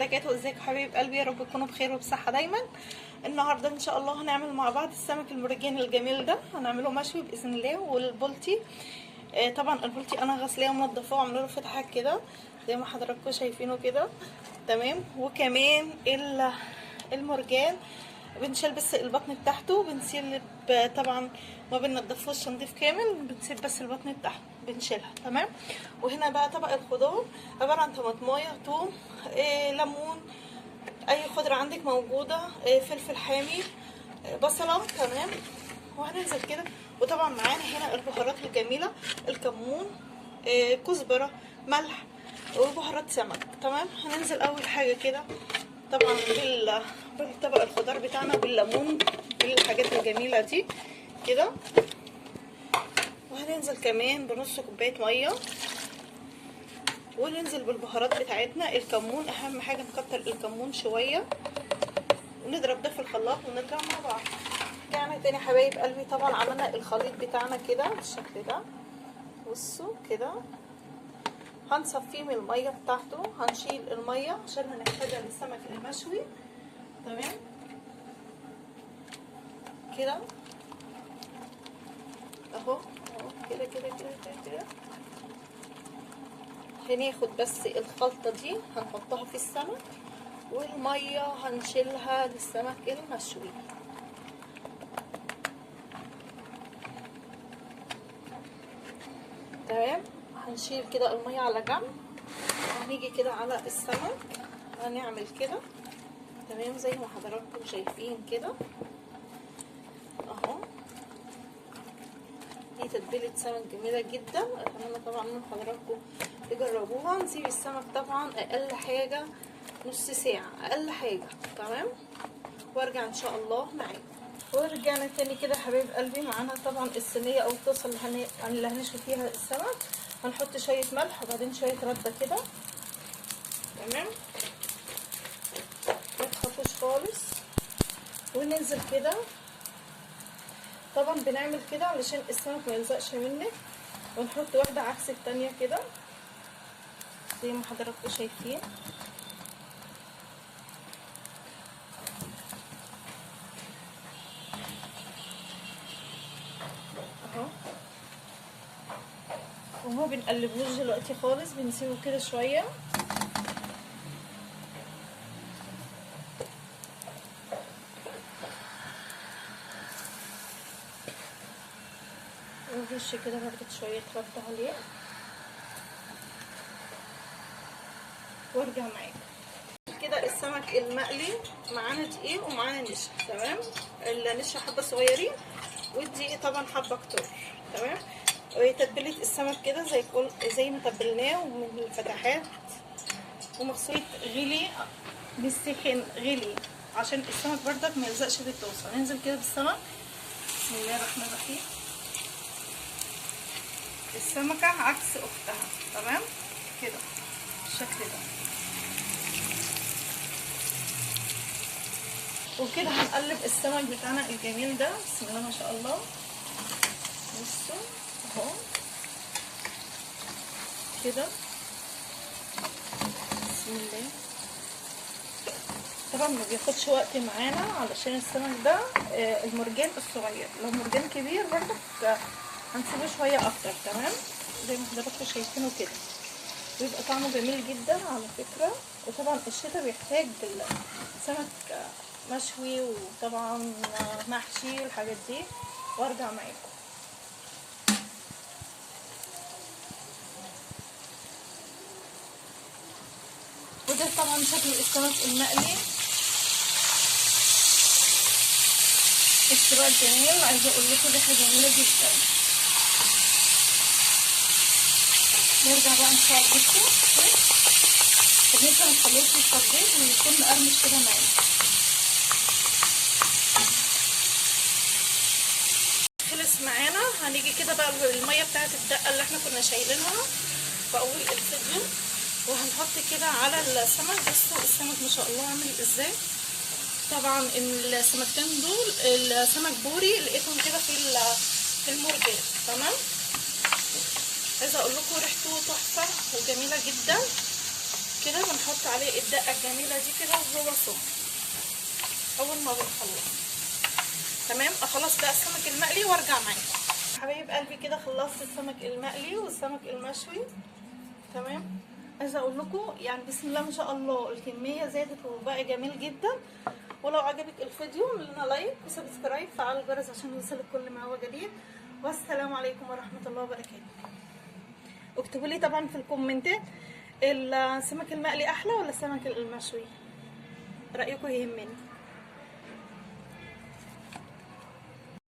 وبركاته. ازيكم حبايب قلبي؟ يا رب تكونوا بخير وبصحه دايما. النهارده ان شاء الله هنعمل مع بعض السمك المرجان الجميل ده، هنعمله مشوي باذن الله. والبلطي طبعا البلطي انا غسلاه ومنضفاه وعامله له فتحات كده زي ما حضراتكم شايفينه كده، تمام. وكمان المرجان بنشيل بس البطن بتاعته، بنسيب طبعا ما بننضفوش تنظيف كامل، بنسيب بس البطن بتاعته بنشيلها، تمام. وهنا بقى طبق الخضار عباره عن طماطمايه، ثوم، ليمون، اي خضره عندك موجوده، فلفل حامي، بصله، تمام. وهننزل كده. وطبعا معانا هنا البهارات الجميله، الكمون، كزبره، ملح، وبهارات سمك، تمام. هننزل اول حاجه كده طبعا بالطبق الخضار بتاعنا بالليمون بالحاجات الجميله دي كده. وهننزل كمان بنص كوبايه ميه، وننزل بالبهارات بتاعتنا. الكمون اهم حاجه، نكتر الكمون شويه ونضرب ده في الخلاط ونرجع مع بعض. رجعنا تاني حبايب قلبي. طبعا عملنا الخليط بتاعنا كده بالشكل ده، بصوا كده. هنصفيه من الميه بتاعته، هنشيل الميه عشان هنحتاجها للسمك المشوي، تمام كده اهو كده كده كده كده. هناخد بس الخلطه دي هنحطها في السمك، والميه هنشيلها للسمك المشوي، تمام. هنشيل كده الميه على جنب، هنيجي كده على السمك هنعمل كده، تمام، زي ما حضراتكم شايفين كده اهو. دي تتبيله سمك جميله جدا، اتمنى طبعا ان حضراتكم تجربوها. نسيب السمك طبعا اقل حاجه نص ساعه، اقل حاجه، تمام. وارجع ان شاء الله معاكم. ورجعنا تاني كده حبايب قلبي. معانا طبعا الصينيه او الطاسه اللي هنشوي فيها السمك. هنحط شويه ملح وبعدين شويه رده كده، تمام، ما تخافوش خالص. وننزل كده. طبعا بنعمل كده علشان السمك ما يلزقش منك، ونحط واحده عكس التانيه كده زي ما حضراتكم شايفين اهو. وما بنقلبوش دلوقتي خالص، بنسيبه كده شويه. ونرش كده برضه شويه رد عليه وارجع معاكم كده. السمك المقلي معانا دقيق ومعانا نشا، تمام. النشا حبه صغيرين والدقيق طبعا حبه كتير، تمام. وتتبيله السمك كده زي ما تبلناه ومن الفتحات ومغسول غلي بالسخن غلي عشان السمك بردك ما يلزقش في الطاسه. ننزل كده بالسمك، بسم الله الرحمن الرحيم. السمكه عكس اختها، تمام كده بالشكل ده. وكده هنقلب السمك بتاعنا الجميل ده، بسم الله ما شاء الله. بصوا اهو كده، بسم الله. طبعا ما بياخدش وقت معانا علشان السمك ده المرجان الصغير. لو مرجان كبير برضك هنسيبه شويه اكتر، تمام، زي ما حضراتكم شايفينه كده. بيبقى طعمه جميل جدا على فكره. وطبعا الشتاء بيحتاج السمك مشوي وطبعا محشي الحاجات دي. وارجع معاكم. وده طبعا شكل السمك المقلي، السباق جميل. عايزه اقول لكم ريحه جميله جدا. نرجع بقى ان شاء الله لكم. بالنسبه نخليه في التبريد ويكون مقرمش كده معانا. خلص معانا. هنيجي كده بقى الميه بتاعت الدقه اللي احنا كنا شايلينها في اول الفيديو، وهنحط كده على السمك. بصوا السمك ما شاء الله عامل ازاي. طبعا السمكتين دول السمك بوري لقيتهم كده في المرجان، تمام. عايزه اقول لكم ريحته تحفه وجميله جدا. كده بنحط عليه الدقه الجميله دي كده وهو سخن اول ما بنخلص. تمام، اخلص بقى السمك المقلي وارجع معاكم. حبايب قلبي كده خلصت السمك المقلي والسمك المشوي. تمام، عايزه اقول لكم يعني بسم الله ما شاء الله الكميه زادت وبقى جميل جدا. ولو عجبك الفيديو اعمل لنا لايك وسبسكرايب، فعل الجرس عشان يوصلك كل ما هو جديد. والسلام عليكم ورحمه الله وبركاته. اكتبوا لي طبعا في الكومنتات السمك المقلي احلى ولا السمك المشوي، رايكم يهمني.